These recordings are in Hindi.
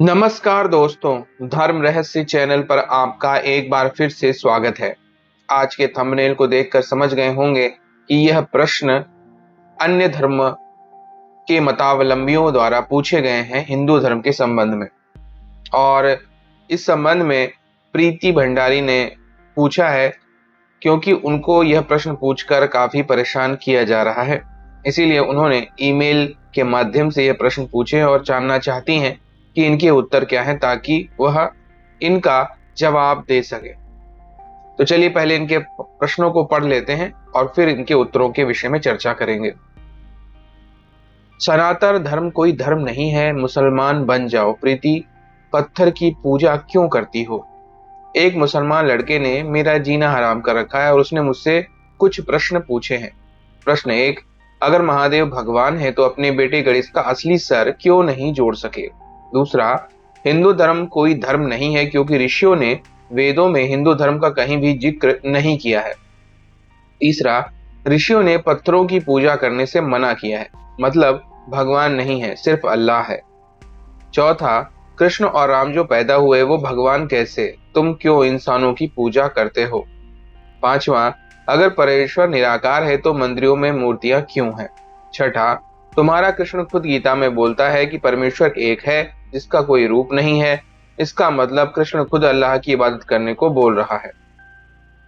नमस्कार दोस्तों, धर्म रहस्य चैनल पर आपका एक बार फिर से स्वागत है। आज के थंबनेल को देखकर समझ गए होंगे कि यह प्रश्न अन्य धर्म के मतावलंबियों द्वारा पूछे गए हैं हिंदू धर्म के संबंध में। और इस संबंध में प्रीति भंडारी ने पूछा है क्योंकि उनको यह प्रश्न पूछकर काफी परेशान किया जा रहा है। इसीलिए उन्होंने ईमेल के माध्यम से यह प्रश्न पूछे और जानना चाहती हैं कि इनके उत्तर क्या हैं ताकि वह इनका जवाब दे सके। तो चलिए पहले इनके प्रश्नों को पढ़ लेते हैं और फिर इनके उत्तरों के विषय में चर्चा करेंगे। सनातन धर्म कोई धर्म नहीं है, मुसलमान बन जाओ। प्रीति, पत्थर की पूजा क्यों करती हो? एक मुसलमान लड़के ने मेरा जीना हराम कर रखा है और उसने मुझसे कुछ प्रश्न पूछे हैं। प्रश्न 1, अगर महादेव भगवान है तो अपने बेटे गणेश का असली सर क्यों नहीं जोड़ सके? दूसरा, हिंदू धर्म कोई धर्म नहीं है क्योंकि ऋषियों ने वेदों में हिंदू धर्म का कहीं भी जिक्र नहीं किया है। तीसरा, ऋषियों ने पत्थरों की पूजा करने से मना किया है, मतलब भगवान नहीं है, सिर्फ अल्लाह है। चौथा, कृष्ण और राम जो पैदा हुए वो भगवान कैसे? तुम क्यों इंसानों की पूजा करते हो? पांचवा, अगर परमेश्वर निराकार है तो मंदिरों में मूर्तियां क्यों हैं? छठा, तुम्हारा कृष्ण खुद गीता में बोलता है कि परमेश्वर एक है जिसका कोई रूप नहीं है। इसका मतलब कृष्ण खुद अल्लाह की इबादत करने को बोल रहा है।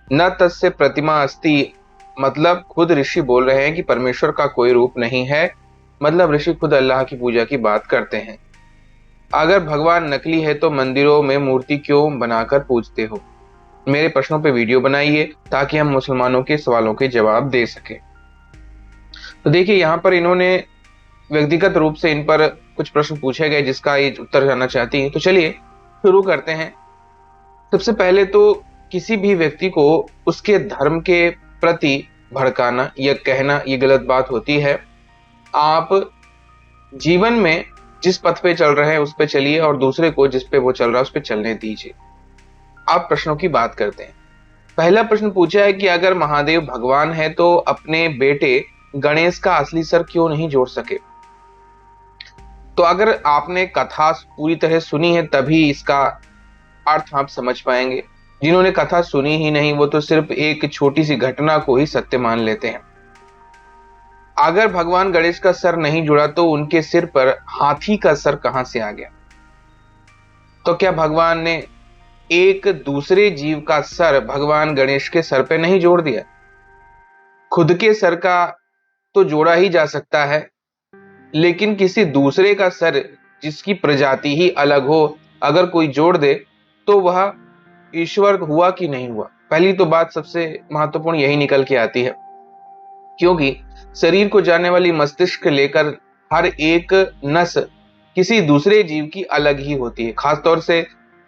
न तस्य प्रतिमा अस्ति, मतलब खुद ऋषि बोल रहे हैं कि परमेश्वर का कोई रूप नहीं है, मतलब ऋषि खुद अल्लाह की पूजा की बात करते हैं। अगर भगवान नकली है तो मंदिरों में मूर्ति क्यों बनाकर पूजते हो? मेरे प्रश्नों पे वीडियो बनाइए ताकि हम मुसलमानों के सवालों के जवाब दे सके। तो देखिए यहाँ पर इन्होंने व्यक्तिगत रूप से इन पर कुछ प्रश्न पूछे गए जिसका ये उत्तर जानना चाहती है। तो चलिए शुरू करते हैं। सबसे पहले तो किसी भी व्यक्ति को उसके धर्म के प्रति भड़काना या कहना ये गलत बात होती है। आप जीवन में जिस पथ पे चल रहे हैं उस पे चलिए और दूसरे को जिस पे वो चल रहा है उस पे चलने दीजिए। आप प्रश्नों की बात करते हैं। पहला प्रश्न पूछा है कि अगर महादेव भगवान है तो अपने बेटे गणेश का असली सर क्यों नहीं जोड़ सके? तो अगर आपने कथा पूरी तरह सुनी है तभी इसका अर्थ आप समझ पाएंगे। जिन्होंने कथा सुनी ही नहीं वो तो सिर्फ एक छोटी सी घटना को ही सत्य मान लेते हैं। अगर भगवान गणेश का सर नहीं जुड़ा तो उनके सिर पर हाथी का सर कहां से आ गया? तो क्या भगवान ने एक दूसरे जीव का सर भगवान गणेश के सर पे नहीं जोड़ दिया? खुद के सर का तो जोड़ा ही जा सकता है, लेकिन किसी दूसरे का सर जिसकी प्रजाति ही अलग हो अगर कोई जोड़ दे तो वह ईश्वर हुआ कि नहीं हुआ? पहली तो बात सबसे महत्वपूर्ण यही निकल के आती है, क्योंकि शरीर को जानने वाली मस्तिष्क लेकर हर एक नस किसी दूसरे जीव की अलग ही होती है। खासतौर से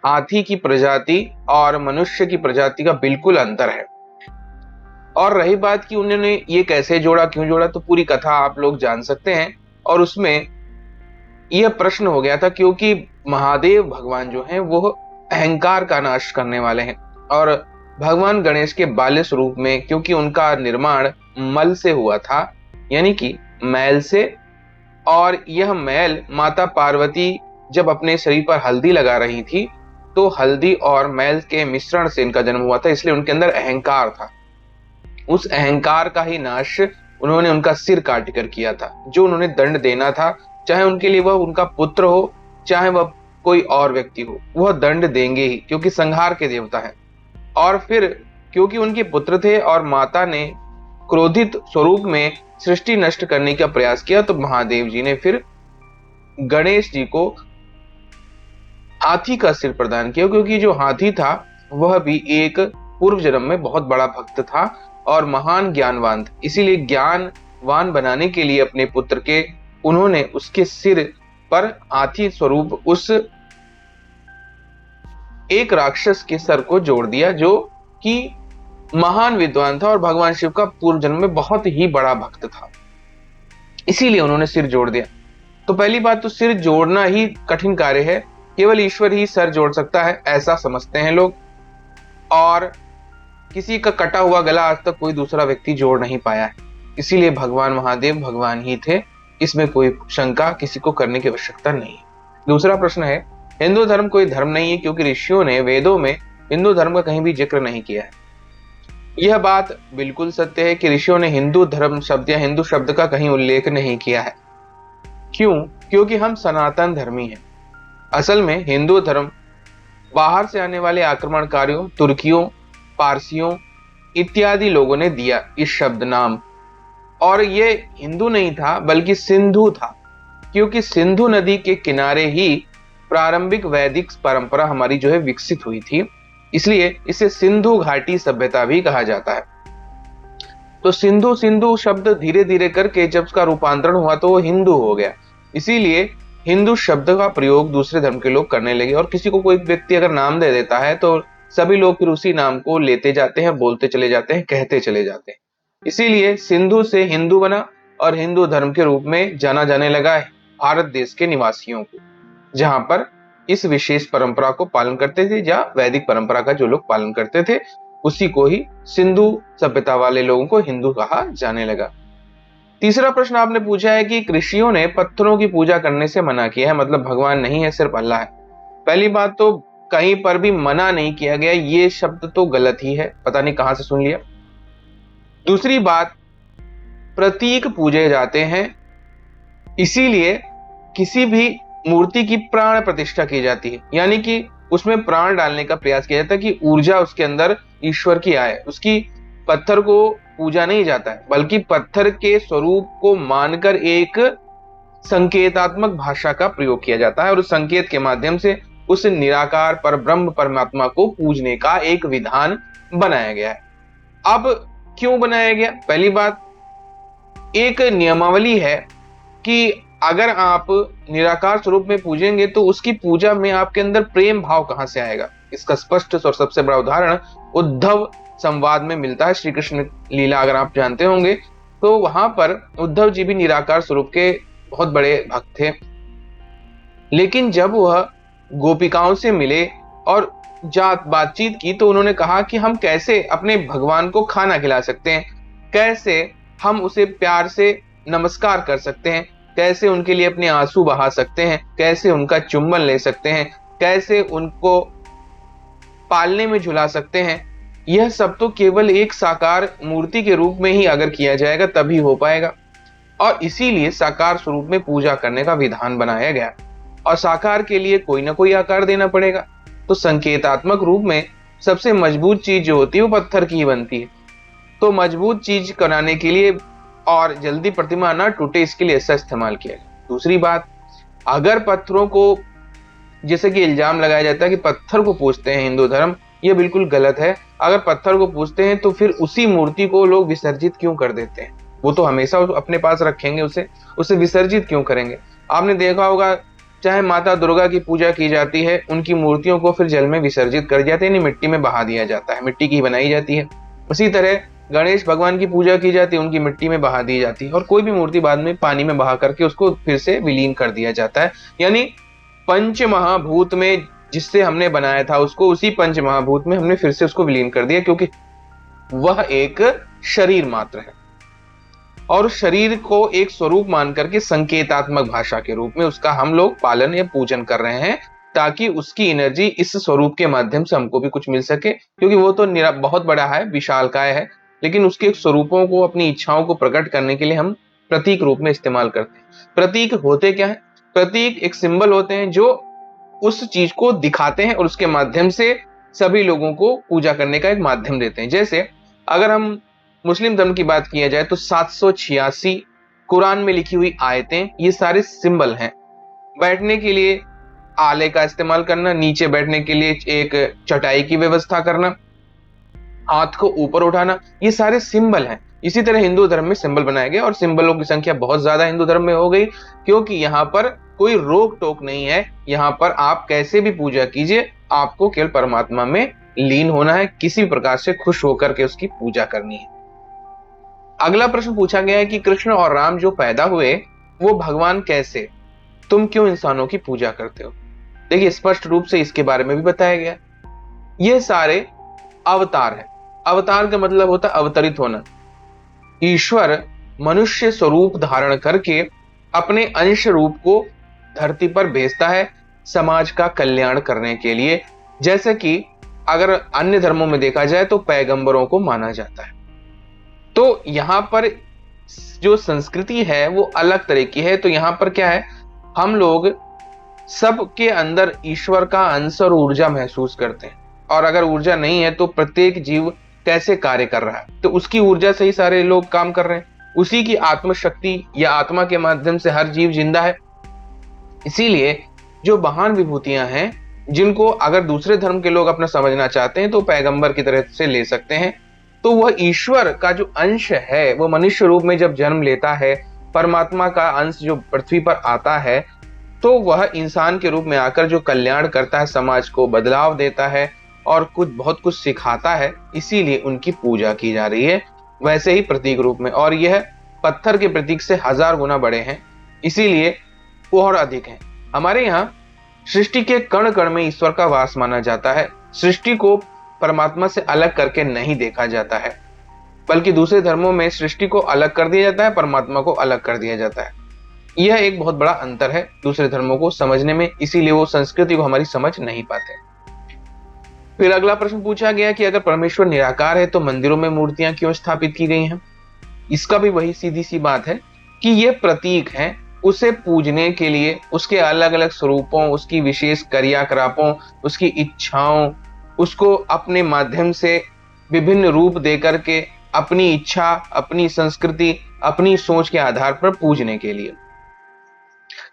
हाथी की प्रजाति और मनुष्य की प्रजाति का बिल्कुल अंतर है। और रही बात कि उन्होंने ये कैसे जोड़ा, क्यों जोड़ा, तो पूरी कथा आप लोग जान सकते हैं। और उसमें यह प्रश्न हो गया था क्योंकि महादेव भगवान जो हैं वो अहंकार का नाश करने वाले हैं और भगवान गणेश के बाल्य स्वरूप में क्योंकि उनका निर्माण मल से हुआ था, यानी कि मैल से, और यह मैल माता पार्वती जब अपने शरीर पर हल्दी लगा रही थी तो हल्दी और मैल के मिश्रण से इनका जन्म हुआ था, इसलिए उनके अंदर अहंकार था। उस अहंकार का ही नाश उन्होंने उनका सिर काट कर किया था। जो उन्होंने दंड देना था, चाहे उनके लिए वह उनका पुत्र हो चाहे वह कोई और व्यक्ति हो, वह दंड देंगे ही क्योंकि संहार के देवता है। और फिर क्योंकि उनके पुत्र थे और माता ने क्रोधित स्वरूप में सृष्टि नष्ट करने का प्रयास किया तो महादेव जी ने फिर गणेश जी को हाथी का सिर प्रदान किया, क्योंकि जो हाथी था वह भी एक पूर्व जन्म में बहुत बड़ा भक्त था और महान ज्ञानवान था। इसीलिए ज्ञानवान बनाने के लिए अपने पुत्र के उन्होंने उसके सिर पर हाथी स्वरूप उस एक राक्षस के सर को जोड़ दिया जो कि महान विद्वान था और भगवान शिव का पूर्व जन्म में बहुत ही बड़ा भक्त था, इसीलिए उन्होंने सिर जोड़ दिया। तो पहली बात तो सिर जोड़ना ही कठिन कार्य है, केवल ईश्वर ही सर जोड़ सकता है ऐसा समझते हैं लोग। और किसी का कटा हुआ गला आज तक कोई दूसरा व्यक्ति जोड़ नहीं पाया है, इसीलिए भगवान महादेव भगवान ही थे, इसमें कोई शंका किसी को करने की आवश्यकता नहीं है। दूसरा प्रश्न है, हिंदू धर्म कोई धर्म नहीं है, क्योंकि ऋषियों ने वेदों में हिंदू धर्म का कहीं भी जिक्र नहीं किया है। यह बात बिल्कुल सत्य है कि ऋषियों ने हिंदू धर्म शब्द या हिंदू शब्द का कहीं उल्लेख नहीं किया है। क्यों? क्योंकि हम सनातन धर्मी हैं। असल में हिंदू धर्म बाहर से आने वाले आक्रमणकारियों, तुर्कियों, पारसियों इत्यादि लोगों ने दिया इस शब्द नाम। और ये हिंदू नहीं था बल्कि सिंधु था, क्योंकि सिंधु नदी के किनारे ही प्रारंभिक वैदिक परंपरा हमारी जो है विकसित हुई थी, इसलिए इसे सिंधु घाटी सभ्यता भी कहा जाता है। तो सिंधु सिंधु शब्द धीरे धीरे करके जब उसका रूपांतरण हुआ तो वो हिंदू हो गया। इसीलिए हिंदू शब्द का प्रयोग दूसरे धर्म के लोग करने लगे, और किसी को कोई व्यक्ति अगर नाम दे देता है तो सभी लोग फिर उसी नाम को लेते जाते हैं, बोलते चले जाते हैं, कहते चले जाते हैं। इसीलिए सिंधु से हिंदू बना और हिंदू धर्म के रूप में जाना जाने लगा है भारत देश के निवासियों को, जहां पर इस विशेष परंपरा को पालन करते थे, या वैदिक परंपरा का जो लोग पालन करते थे उसी को ही सिंधु सभ्यता वाले लोगों को हिंदू कहा जाने लगा। तीसरा प्रश्न आपने पूछा है कि ऋषियों ने पत्थरों की पूजा करने से मना किया है, मतलब भगवान नहीं है, सिर्फ अल्लाह है। पहली बात तो कहीं पर भी मना नहीं किया गया, ये शब्द तो गलत ही है, पता नहीं कहां से सुन लिया। दूसरी बात, प्रतीक पूजे जाते हैं, इसीलिए किसी भी मूर्ति की प्राण प्रतिष्ठा की जाती है, यानी कि उसमें प्राण डालने का प्रयास किया जाता है कि ऊर्जा उसके अंदर ईश्वर की आए। उसकी पत्थर को पूजा नहीं जाता है, बल्कि पत्थर के स्वरूप को मानकर एक संकेतात्मक भाषा का प्रयोग किया जाता है, और उस संकेत के माध्यम से उस निराकार पर ब्रह्म परमात्मा को पूजने का एक विधान बनाया गया है। अब क्यों बनाया गया? पहली बात, एक नियमावली है कि अगर आप निराकार स्वरूप में पूजेंगे तो उसकी पूजा में आपके अंदर प्रेम भाव कहां से आएगा? इसका स्पष्ट और सबसे बड़ा उदाहरण उद्धव संवाद में मिलता है। श्री कृष्ण लीला अगर आप जानते होंगे तो वहां पर उद्धव जी भी निराकार स्वरूप के बहुत बड़े भक्त थे, लेकिन जब वह गोपिकाओं से मिले और बातचीत की तो उन्होंने कहा कि हम कैसे अपने भगवान को खाना खिला सकते हैं, कैसे हम उसे प्यार से नमस्कार कर सकते हैं, कैसे उनके लिए अपने आंसू बहा सकते हैं, कैसे उनका चुंबन ले सकते हैं, कैसे उनको पालने में झुला सकते हैं। यह सब तो केवल एक साकार मूर्ति के रूप में ही अगर किया जाएगा तभी हो पाएगा, और इसीलिए साकार स्वरूप में पूजा करने का विधान बनाया गया। और साकार के लिए कोई ना कोई आकार देना पड़ेगा, तो संकेतात्मक रूप में सबसे मजबूत चीज जो होती है वो पत्थर की ही बनती है। तो मजबूत चीज बनाने के लिए और जल्दी प्रतिमा ना टूटे, इसके लिए ऐसा इस्तेमाल किया गया। दूसरी बात, अगर पत्थरों को, जैसे कि इल्जाम लगाया जाता है कि पत्थर को पूजते हैं हिंदू धर्म, यह बिल्कुल गलत है। अगर पत्थर को पूजते हैं तो फिर उसी मूर्ति को लोग विसर्जित क्यों कर देते हैं? वो तो हमेशा अपने पास रखेंगे, उसे विसर्जित क्यों करेंगे? आपने देखा होगा, चाहे माता दुर्गा की पूजा की जाती है, उनकी मूर्तियों को फिर जल में विसर्जित कर जाते हैं, मिट्टी में बहा दिया जाता है, मिट्टी की बनाई जाती है। उसी तरह गणेश भगवान की पूजा की जाती है, उनकी मिट्टी में बहा दी जाती है, और कोई भी मूर्ति बाद में पानी में बहा करके उसको फिर से विलीन कर दिया जाता है। यानी पंच महाभूत में जिससे हमने बनाया था उसको, उसी पंच महाभूत में हमने फिर से उसको विलीन कर दिया, क्योंकि वह एक शरीर मात्र है, और शरीर को एक स्वरूप मान करके संकेतात्मक भाषा के रूप में उसका हम लोग पालन या पूजन कर रहे हैं, ताकि उसकी एनर्जी इस स्वरूप के माध्यम से हमको भी कुछ मिल सके। क्योंकि वो तो बहुत बड़ा है, विशालकाय है, लेकिन उसके स्वरूपों को, अपनी इच्छाओं को प्रकट करने के लिए हम प्रतीक रूप में इस्तेमाल करते हैं। प्रतीक होते क्या है? प्रतीक एक सिंबल होते हैं जो उस चीज को दिखाते हैं और उसके माध्यम से सभी लोगों को पूजा करने का एक माध्यम देते हैं। जैसे अगर हम मुस्लिम धर्म की बात किया जाए तो 786 कुरान में लिखी हुई आयतें, ये सारे सिंबल हैं। बैठने के लिए आले का इस्तेमाल करना, नीचे बैठने के लिए एक चटाई की व्यवस्था करना, हाथ को ऊपर उठाना, ये सारे सिंबल हैं। इसी तरह हिंदू धर्म में सिंबल बनाए गए, और सिंबलों की संख्या बहुत ज्यादा हिंदू धर्म में हो गई, क्योंकि यहाँ पर कोई रोक टोक नहीं है। यहाँ पर आप कैसे भी पूजा कीजिए, आपको केवल परमात्मा में लीन होना है, किसी प्रकार से खुश होकर के उसकी पूजा करनी है। अगला प्रश्न पूछा गया है कि कृष्ण और राम जो पैदा हुए वो भगवान कैसे, तुम क्यों इंसानों की पूजा करते हो? देखिए, स्पष्ट रूप से इसके बारे में भी बताया गया। ये सारे अवतार है। अवतार का मतलब होता है अवतरित होना। ईश्वर मनुष्य स्वरूप धारण करके अपने अंश रूप को धरती पर भेजता है, समाज का कल्याण करने के लिए, जैसे कि अगर अन्य धर्मों में देखा जाए तो पैगंबरों को माना जाता है। तो यहां पर जो संस्कृति है वो अलग तरह की है। तो यहां पर क्या है, हम लोग सबके अंदर ईश्वर का अंश और ऊर्जा महसूस करते हैं, और अगर ऊर्जा नहीं है तो प्रत्येक जीव कैसे कार्य कर रहा है, तो उसकी ऊर्जा से ही सारे लोग काम कर रहे हैं, उसी की आत्मशक्ति या आत्मा के माध्यम से हर जीव जिंदा है। इसीलिए जो महान विभूतियां हैं, जिनको अगर दूसरे धर्म के लोग अपना समझना चाहते हैं तो पैगंबर की तरह से ले सकते हैं, तो वह ईश्वर का जो अंश है वो मनुष्य रूप में जब जन्म लेता है, परमात्मा का अंश जो पृथ्वी पर आता है, तो वह इंसान के रूप में आकर जो कल्याण करता है, समाज को बदलाव देता है और बहुत कुछ सिखाता है। इसीलिए उनकी पूजा की जा रही है, वैसे ही प्रतीक रूप में। और यह पत्थर के प्रतीक से 1000 गुना बड़े हैं, इसीलिए वो और अधिक हैं। हमारे यहाँ सृष्टि के कण कण में ईश्वर का वास माना जाता है। सृष्टि को परमात्मा से अलग करके नहीं देखा जाता है, बल्कि दूसरे धर्मों में सृष्टि को अलग कर दिया जाता है, परमात्मा को अलग कर दिया जाता है। यह एक बहुत बड़ा अंतर है दूसरे धर्मों को समझने में, इसीलिए वो संस्कृति को हमारी समझ नहीं पाते। फिर अगला प्रश्न पूछा गया कि अगर परमेश्वर निराकार है तो मंदिरों में मूर्तियां क्यों स्थापित की गई हैं? इसका भी वही सीधी सी बात है कि ये प्रतीक हैं, उसे पूजने के लिए, उसके अलग अलग स्वरूपों, उसकी विशेष क्रियाकलापों, उसकी इच्छाओं, उसको अपने माध्यम से विभिन्न रूप देकर के अपनी इच्छा, अपनी संस्कृति, अपनी सोच के आधार पर पूजने के लिए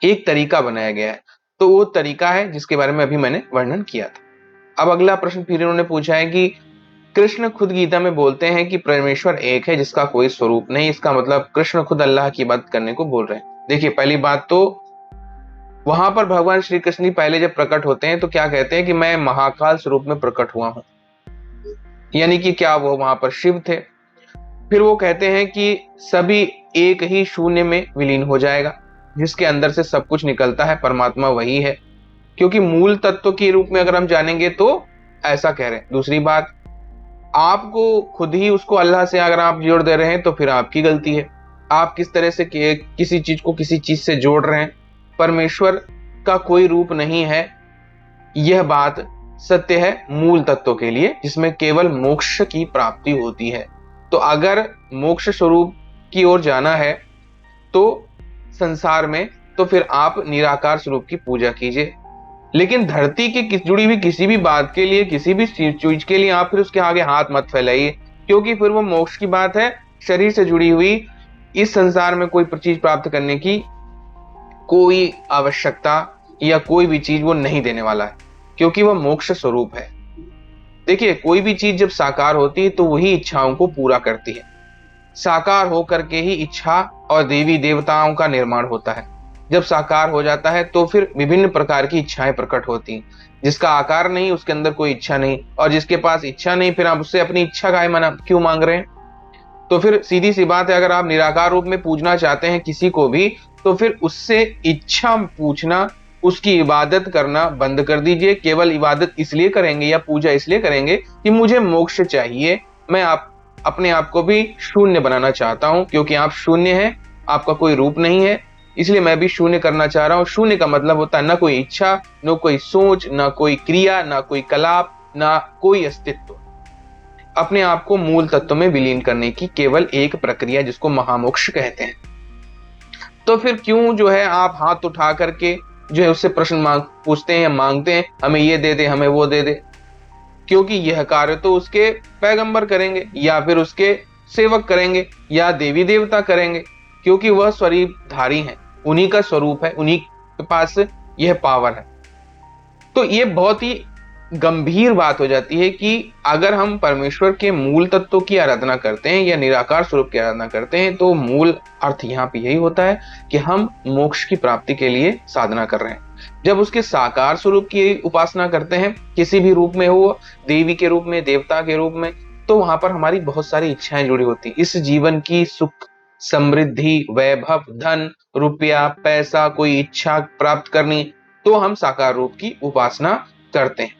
एक तरीका बनाया गया है। तो वो तरीका है जिसके बारे में अभी मैंने वर्णन किया था। अब अगला प्रश्न फिर इन्होंने पूछा है कि कृष्ण खुद गीता में बोलते हैं कि परमेश्वर एक है जिसका कोई स्वरूप नहीं। इसका मतलब कृष्ण खुद अल्लाह की बात करने को बोल रहे हैं। देखिए, पहली बात तो वहां पर भगवान श्री कृष्ण ही पहले जब प्रकट होते हैं तो क्या कहते हैं कि मैं महाकाल स्वरूप में प्रकट हुआ हूं, यानी कि क्या वो वहां पर शिव थे। फिर वो कहते हैं कि सभी एक ही शून्य में विलीन हो जाएगा, जिसके अंदर से सब कुछ निकलता है, परमात्मा वही है। क्योंकि मूल तत्व के रूप में अगर हम जानेंगे तो ऐसा कह रहे हैं। दूसरी बात, आपको खुद ही उसको अल्लाह से अगर आप जोड़ दे रहे हैं तो फिर आपकी गलती है। आप किस तरह से किसी चीज को किसी चीज से जोड़ रहे हैं। परमेश्वर का कोई रूप नहीं है, यह बात सत्य है मूल तत्व के लिए, जिसमें केवल मोक्ष की प्राप्ति होती है। तो अगर मोक्ष स्वरूप की ओर जाना है तो संसार में, तो फिर आप निराकार स्वरूप की पूजा कीजिए। लेकिन धरती के जुड़ी हुई किसी भी बात के लिए, किसी भी चीज के लिए आप फिर उसके आगे हाथ मत फैलाइए, क्योंकि फिर वो मोक्ष की बात है। शरीर से जुड़ी हुई इस संसार में कोई चीज प्राप्त करने की कोई आवश्यकता या कोई भी चीज वो नहीं देने वाला है, क्योंकि वह मोक्ष स्वरूप है। देखिए, कोई भी चीज जब साकार होती है तो वही इच्छाओं को पूरा करती है। साकार होकर के ही इच्छा और देवी देवताओं का निर्माण होता है। जब साकार हो जाता है तो फिर विभिन्न प्रकार की इच्छाएं प्रकट होती हैं। जिसका आकार नहीं उसके अंदर कोई इच्छा नहीं, और जिसके पास इच्छा नहीं फिर आप उससे अपनी इच्छा का क्यों मांग रहे हैं? तो फिर सीधी सी बात है, अगर आप निराकार रूप में पूजना चाहते हैं किसी को भी, तो फिर उससे इच्छा पूछना, उसकी इबादत करना बंद कर दीजिए। केवल इबादत इसलिए करेंगे या पूजा इसलिए करेंगे कि मुझे मोक्ष चाहिए, मैं अपने आप को भी शून्य बनाना चाहता हूं, क्योंकि आप शून्य हैं, आपका कोई रूप नहीं है, इसलिए मैं भी शून्य करना चाह रहा हूं। शून्य का मतलब होता है ना कोई इच्छा, न कोई सोच, ना कोई क्रिया, ना कोई कलाप, ना कोई अस्तित्व। अपने आप को मूल तत्व में विलीन करने की केवल एक प्रक्रिया, जिसको महामोक्ष कहते हैं। तो फिर क्यों जो है आप हाथ उठा करके जो है उससे प्रश्न पूछते हैं या मांगते हैं, हमें ये दे दे, हमें वो दे दे? क्योंकि यह कार्य तो उसके पैगंबर करेंगे, या फिर उसके सेवक करेंगे, या देवी देवता करेंगे, क्योंकि वह शरीरधारी हैं, उन्हीं का स्वरूप है, उन्हीं के पास यह पावर है। तो ये बहुत ही गंभीर बात हो जाती है कि अगर हम परमेश्वर के मूल तत्व की आराधना करते हैं या निराकार स्वरूप की आराधना करते हैं, तो मूल अर्थ यहाँ पे यही होता है कि हम मोक्ष की प्राप्ति के लिए साधना कर रहे हैं। जब उसके साकार स्वरूप की उपासना करते हैं, किसी भी रूप में हो, देवी के रूप में, देवता के रूप में, तो वहां पर हमारी बहुत सारी इच्छाएं जुड़ी होती हैं। इस जीवन की सुख, समृद्धि, वैभव, धन, रुपया, पैसा, कोई इच्छा प्राप्त करनी, तो हम साकार रूप की उपासना करते हैं।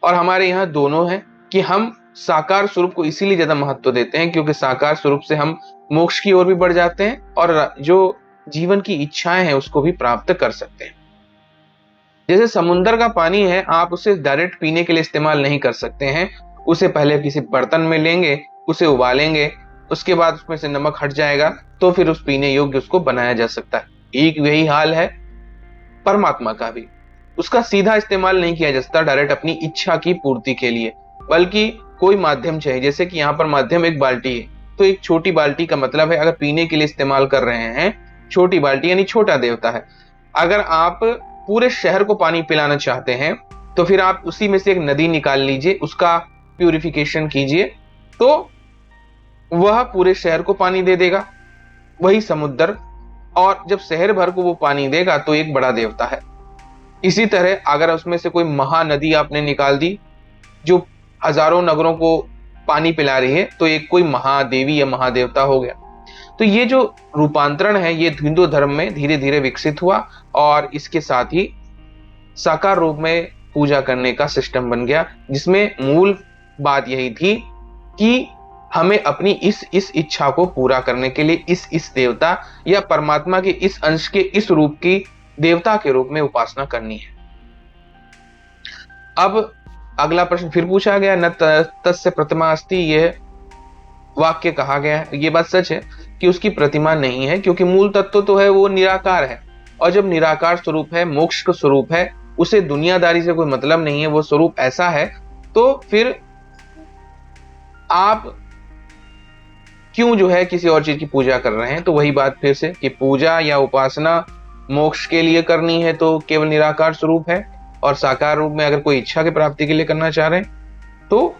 और हमारे यहाँ दोनों है कि हम साकार स्वरूप को इसीलिए ज्यादा महत्व देते हैं, क्योंकि साकार स्वरूप से हम मोक्ष की ओर भी बढ़ जाते हैं और जो जीवन की इच्छाएं हैं उसको भी प्राप्त कर सकते हैं। जैसे समुद्र का पानी है, आप उसे डायरेक्ट पीने के लिए इस्तेमाल नहीं कर सकते हैं, उसे पहले किसी बर्तन में लेंगे, उसे उबालेंगे, उसके बाद उसमें से नमक हट जाएगा, तो फिर उस पीने योग्य उसको बनाया जा सकता है। एक यही हाल है परमात्मा का भी। उसका सीधा इस्तेमाल नहीं किया जा सकता डायरेक्ट अपनी इच्छा की पूर्ति के लिए, बल्कि कोई माध्यम चाहिए। जैसे कि यहाँ पर माध्यम एक बाल्टी है, तो एक छोटी बाल्टी का मतलब है अगर पीने के लिए इस्तेमाल कर रहे हैं, छोटी बाल्टी यानी छोटा देवता है। अगर आप पूरे शहर को पानी पिलाना चाहते हैं, तो फिर आप उसी में से एक नदी निकाल लीजिए, उसका प्यूरिफिकेशन कीजिए, तो वह पूरे शहर को पानी दे देगा, वही समुद्र। और जब शहर भर को वो पानी देगा तो एक बड़ा देवता है। इसी तरह अगर उसमें से कोई महानदी आपने निकाल दी जो हजारों नगरों को पानी पिला रही है, तो एक कोई महादेवी या महादेवता हो गया। तो ये जो रूपांतरण है, ये हिंदू धर्म में धीरे धीरे विकसित हुआ, और इसके साथ ही साकार रूप में पूजा करने का सिस्टम बन गया, जिसमें मूल बात यही थी कि हमें अपनी इस इच्छा को पूरा करने के लिए इस देवता या परमात्मा के इस अंश के इस रूप की देवता के रूप में उपासना करनी है। अब अगला प्रश्न फिर पूछा गया, न तस्य प्रतिमा अस्ति, यह वाक्य कहा गया है। ये बात सच है कि उसकी प्रतिमा नहीं है, क्योंकि मूल तत्व तो है वो निराकार है, और जब निराकार स्वरूप है, मोक्ष का स्वरूप है, उसे दुनियादारी से कोई मतलब नहीं है, वो स्वरूप ऐसा है, तो फिर आप क्यों जो है किसी और चीज की पूजा कर रहे हैं। तो वही बात फिर से कि पूजा या उपासना मोक्ष के लिए करनी है तो केवल निराकार स्वरूप है, और साकार रूप में अगर कोई इच्छा की प्राप्ति के लिए करना चाह रहे हैं तो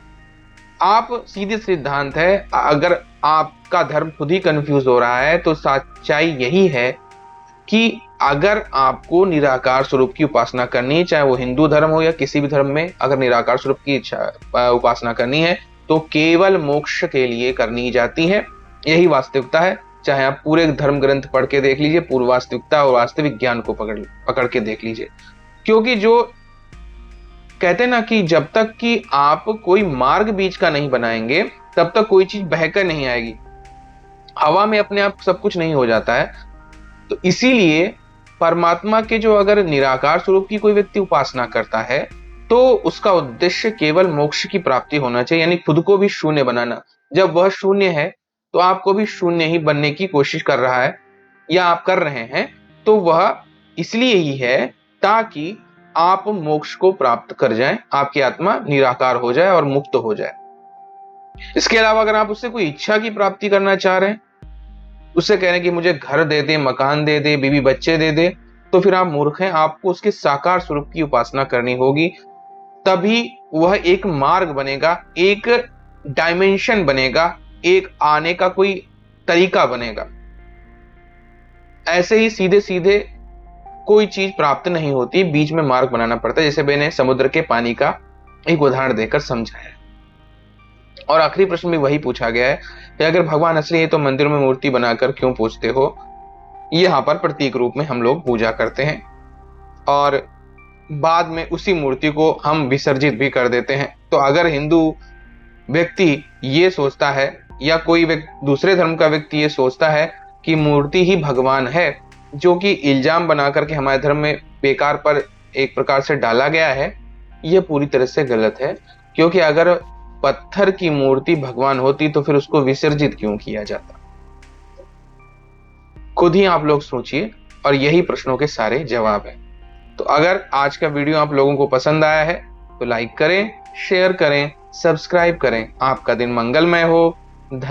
आप सीधे सिद्धांत है, अगर आपका धर्म खुद ही कंफ्यूज हो रहा है तो सच्चाई यही है कि अगर आपको निराकार स्वरूप की उपासना करनी है, चाहे वो हिंदू धर्म हो या किसी भी धर्म में, अगर निराकार स्वरूप की इच्छा उपासना करनी है तो केवल मोक्ष के लिए करनी जाती है। यही वास्तविकता है, चाहे आप पूरे धर्म ग्रंथ पढ़ के देख लीजिए, पूर्व वास्तविकता और वास्तविक ज्ञान को पकड़ के देख लीजिए। क्योंकि जो कहते हैं ना कि जब तक कि आप कोई मार्ग बीच का नहीं बनाएंगे, तब तक कोई चीज बहकर नहीं आएगी। हवा में अपने आप सब कुछ नहीं हो जाता है। तो इसीलिए परमात्मा के जो अगर निराकार स्वरूप की कोई व्यक्ति उपासना करता है, तो उसका उद्देश्य केवल मोक्ष की प्राप्ति होना चाहिए, यानी खुद को भी शून्य बनाना। जब वह शून्य है तो आपको भी शून्य ही बनने की कोशिश कर रहा है या आप कर रहे हैं, तो वह इसलिए ही है ताकि आप मोक्ष को प्राप्त कर जाएं, आपकी आत्मा निराकार हो जाए और मुक्त हो जाए। इसके अलावा अगर आप उससे कोई इच्छा की प्राप्ति करना चाह रहे हैं, उससे कह रहे हैं कि मुझे घर दे दे, मकान दे दे, बीवी बच्चे दे दे, तो फिर आप मूर्ख हैं। आपको उसके साकार स्वरूप की उपासना करनी होगी, तभी वह एक मार्ग बनेगा, एक डायमेंशन बनेगा, एक आने का कोई तरीका बनेगा। ऐसे ही सीधे सीधे कोई चीज प्राप्त नहीं होती, बीच में मार्ग बनाना पड़ता है। जैसे मैंने समुद्र के पानी का एक उदाहरण देकर समझाया। और आखिरी प्रश्न भी वही पूछा गया है कि अगर भगवान असली है तो मंदिरों में मूर्ति बनाकर क्यों पूजते हो। यहाँ पर प्रतीक रूप में हम लोग पूजा करते हैं, और बाद में उसी मूर्ति को हम विसर्जित भी कर देते हैं। तो अगर हिंदू व्यक्ति ये सोचता है या कोई दूसरे धर्म का व्यक्ति ये सोचता है कि मूर्ति ही भगवान है, जो कि इल्जाम बना करके हमारे धर्म में बेकार पर एक प्रकार से डाला गया है, यह पूरी तरह से गलत है। क्योंकि अगर पत्थर की मूर्ति भगवान होती तो फिर उसको विसर्जित क्यों किया जाता। खुद ही आप लोग सोचिए, और यही प्रश्नों के सारे जवाब है। तो अगर आज का वीडियो आप लोगों को पसंद आया है तो लाइक करें, शेयर करें, सब्सक्राइब करें। आपका दिन मंगलमय हो। धन्यवाद।